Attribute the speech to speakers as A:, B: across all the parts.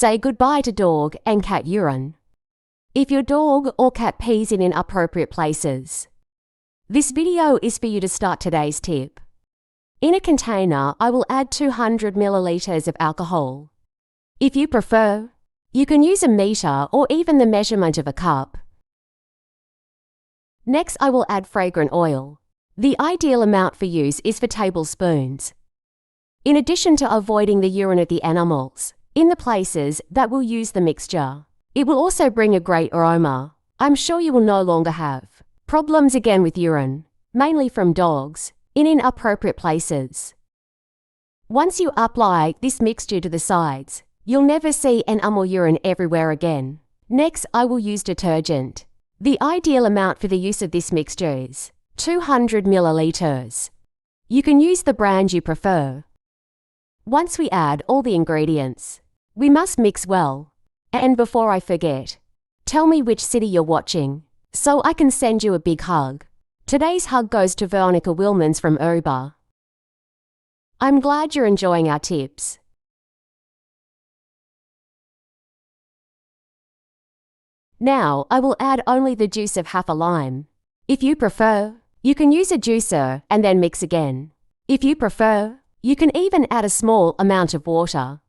A: Say goodbye to dog and cat urine. If your dog or cat pees in inappropriate places. This video is for you to start today's tip. In a container, I will add 200 milliliters of alcohol. If you prefer, you can use a meter or even the measurement of a cup. Next, I will add fragrant oil. The ideal amount for use is for tablespoons. In addition to avoiding the urine of the animals, in the places that will use the mixture, it will also bring a great aroma. I'm sure you will no longer have problems again with urine, mainly from dogs, in inappropriate places. Once you apply this mixture to the sides, you'll never see animal urine everywhere again. Next, I will use detergent. The ideal amount for the use of this mixture is 200 milliliters. You can use the brand you prefer. Once we add all the ingredients, we must mix well. And before I forget, tell me which city you're watching, so I can send you a big hug. Today's hug goes to Veronica Wilmans from Uber. I'm glad you're enjoying our tips. Now, I will add only the juice of half a lime. If you prefer, you can use a juicer and then mix again. If you prefer, you can even add a small amount of water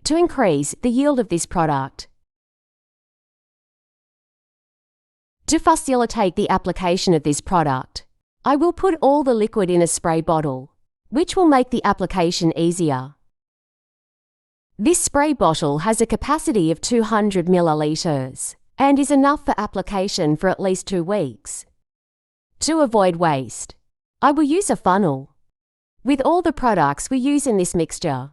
A: to increase the yield of this product. To facilitate the application of this product, I will put all the liquid in a spray bottle, which will make the application easier. This spray bottle has a capacity of 200 milliliters and is enough for application for at least 2 weeks. To avoid waste, I will use a funnel with all the products we use in this mixture.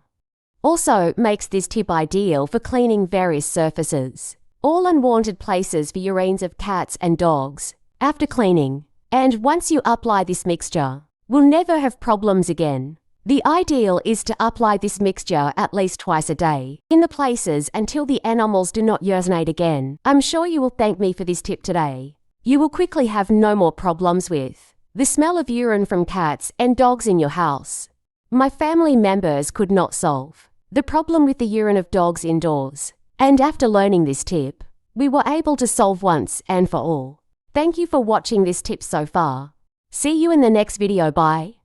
A: Also makes this tip ideal for cleaning various surfaces, all unwanted places for urines of cats and dogs, after cleaning. And once you apply this mixture, we'll never have problems again. The ideal is to apply this mixture at least twice a day in the places until the animals do not urinate again. I'm sure you will thank me for this tip today. You will quickly have no more problems with the smell of urine from cats and dogs in your house. My family members could not solve the problem with the urine of dogs indoors, and after learning this tip, we were able to solve once and for all. Thank you for watching this tip so far. See you in the next video. Bye.